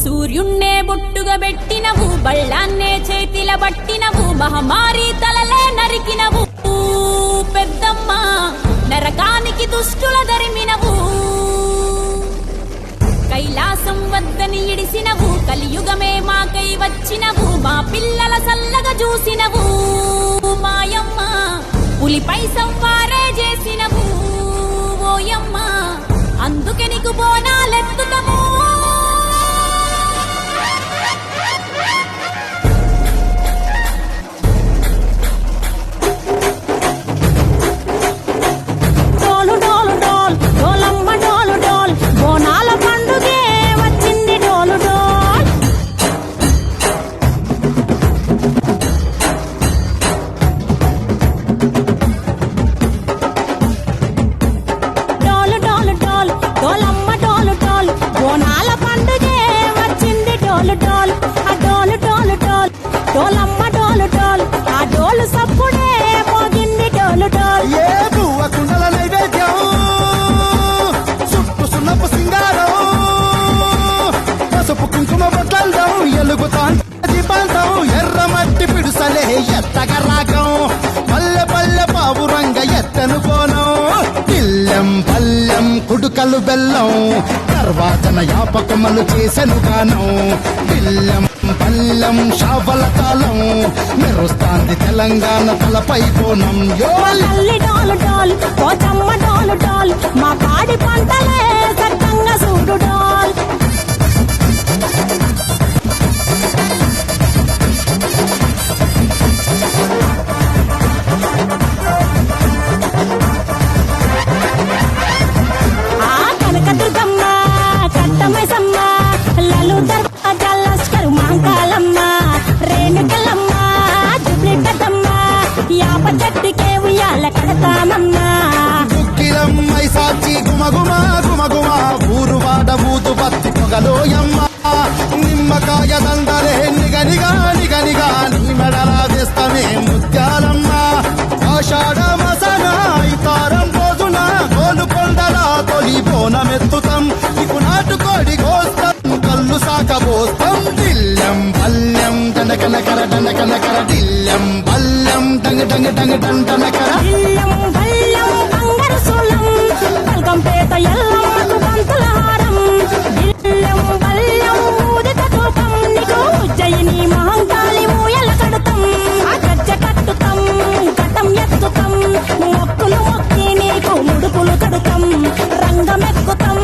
సూర్యున్నే బొట్టుగా పెట్టినవు, బళ్ళాన్నే చేతిల పట్టినవు, మహమారి తలలే నరికినవు పెద్దమ్మ, నరకానికి దుష్టుల దరిమినవు. కైలాసం వద్దని ఇడిసినవు, కలియుగమే మాకై వచ్చినవు, మా పిల్లల సల్లగా చూసినవు మాయమ్మ, పులిపై సంవారే చేసినవు ఓయమ్మ, అందుకే నీకు బోనాలెత్తుతము. ఎర్రమట్టి పిడుసలే ఎత్తగా రాగం, పల్లె పల్లె పావురంగ ఎత్తను కోనం, పిల్లెం పల్లెం కుడుకలు బెల్లం, తర్వాతన యాపకమలు చేసెను గానం, పిల్లెం పల్లెం షావల తాళం, మెరుస్తాంది తెలంగాణ తలపై కోనం. మా పాడి పంటలే సక్కంగా చూడు డాల్. చెట్టుకే ఉయ్యాల కడతామన్నా, కుక్కిలమ్మై సాచి గుమగుమ గుమగుమ, ఊరు వాడ ఊదు బత్తి పొగలోయమ్మ, నిమ్మకాయ దండలే నిగనిగా నిగనిగా, నీ మెడలా వేస్తమే ముత్యాలమ్మ, ఆషాఢ మసన ఇతారం రోజున గోలుకొండల తొలి బోనమెత్తుతాం, నీకు నాటుకోడి కోస్తాం, కళ్ళు సాకబోస్తాం, దిల్లెం పల్లెం దండకనకర దండకనకర, దిల్లెం పల్లెం డంగ డంగ డంగ డండనకర, దిల్లెం పల్లెం బంగారు సోలం, పల్కంపేట ఎల్లమ్మకు పంతుల హారం, దిల్లెం పల్లెం ఊదిత తూపం, నీకు ఉజ్జయిని మహంకాళి ఊయల కడుతాం, గజ్జ కట్టుతాం, కటం ఎత్తుతాం, మొక్కులు మొక్కి నీకు ముడుపులు కడుతాం, రంగమెక్కుతాం,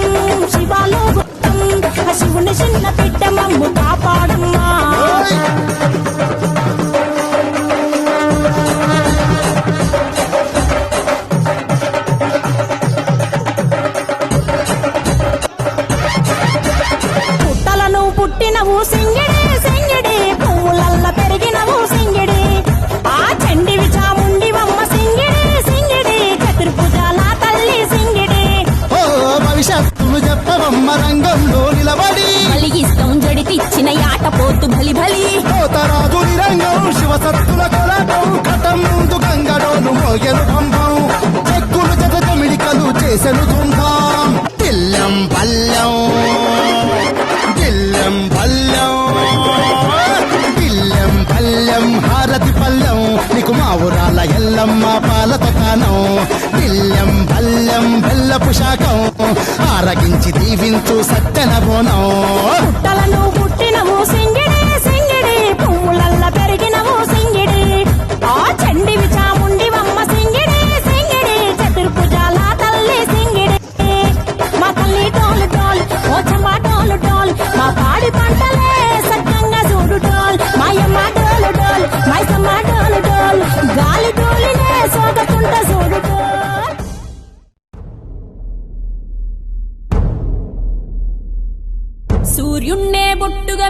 శివాలు గుత్తాం, శివుని చిన్న బిడ్డ మమ్ము కాపాడమ్మా. పుట్టినవు సింగిడి సింగిడి, పువ్వులల్ల పెరిగినవు సింగిడి, ఆ చండివి చాముండివమ్మ సింగిడి సింగిడి, చతుర్భుజాల తల్లి సింగిడి. ఓ భవిష్యత్తును చెప్పవమ్మ రంగంలో నిలబడి, కలిగిస్తాం జడితిచ్చిన యాట పోతు బలి బలి, కోతరాజు నిరంగం శివసత్తుల కొలటం, కటం ముందు గంగడోను మోగెను పంపం, చెక్కులు జత జమిడికలు చేసెను తుంటాం, దిల్లెం పల్లెం దిల్లెం పల్లెం దిల్లెం పల్లెం హారతి పల్లెం, నీకు మా ఊరాల ఎల్లమ్మ పాలత కానం, దిల్లెం పల్లెం బెల్లపు శాఖం, ఆరగించి దీవించు సత్తెన బోనం. పుట్టలను పుట్టినవు సింగిడి సింగిడి, పువ్వులల్ల పెరిగినవు సింగిడి, ఆ చండివి చాముండివమ్మ సింగిడి సింగిడి, చతుర్భుజాల తల్లి సింగిడి, మా తల్లి డోలు డోల్ ఓచమ్మ డోలు డోల్, మా పాడి పంటలే సక్కంగా చూడు డోల్, మాయమ్మ డోలు డోల్ మైసమ్మ డోలు డోల్, గాలి డోలినే సోగకుంట చూడు డోల్. సూర్యున్నే బొట్టుగా